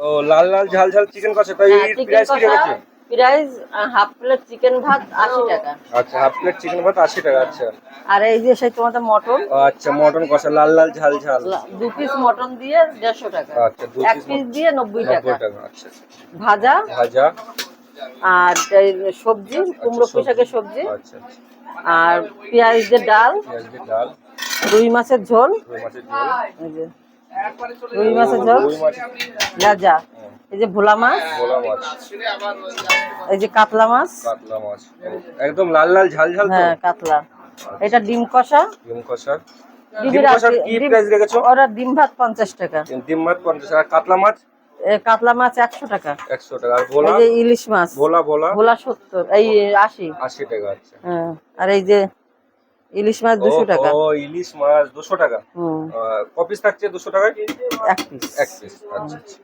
ও লাল লাল ঝাল ঝাল চিকেন কষা, তাই প্রাইস কি রেখেছে? প্রাইস হাফ প্লেট চিকেন ভাত 80 টাকা। আচ্ছা, হাফ প্লেট চিকেন ভাত 80 টাকা। আচ্ছা আর এই যে সেই তোমাদের মটন, আচ্ছা, মটন কষা লাল লাল ঝাল ঝাল 2 পিস মটন দিয়ে 150 টাকা। আচ্ছা, 2 এক পিস দিয়ে 90 টাকা। 90 টাকা। আচ্ছা ভাজা ভাজা, আর এই সবজি, কুমড়ো পুঁই শাকের সবজি, আচ্ছা আচ্ছা, আর পেঁয়াজ দিয়ে ডাল, পেঁয়াজ দিয়ে ডাল, রুই মাছের ঝোল, রুই মাছের ঝোল, এই যে রুই মাছের ঝোল, রুই মাছ, গাজা, এই যে ভোলা মাছ, ভোলা মাছ, এই যে কাতলা মাছ, কাতলা মাছ, একদম লাল লাল ঝাল ঝাল তো। হ্যাঁ কাতলা। এটা ডিম কষা, ডিম কষা, ডিম ডিমের কষার কি প্রাইস রেখেছো? ওরা ডিম ভাত 50 টাকা। ডিম ভাত 50 টাকা। কাতলা মাছ কাতলা মাছ 100 টাকা। 100 টাকা। আর ভোলা? এই যে ইলিশ মাছ, ভোলা ভোলা ভোলা 70, এই 80। 80 টাকা। আচ্ছা, হ্যাঁ, আর এই যে ইলিশ মাছ 200 টাকা। ও ইলিশ মাছ 200 টাকা। হুম, কপিস থাকছে 200 টাকায়? এক পিস। এক পিস। আচ্ছা আচ্ছা।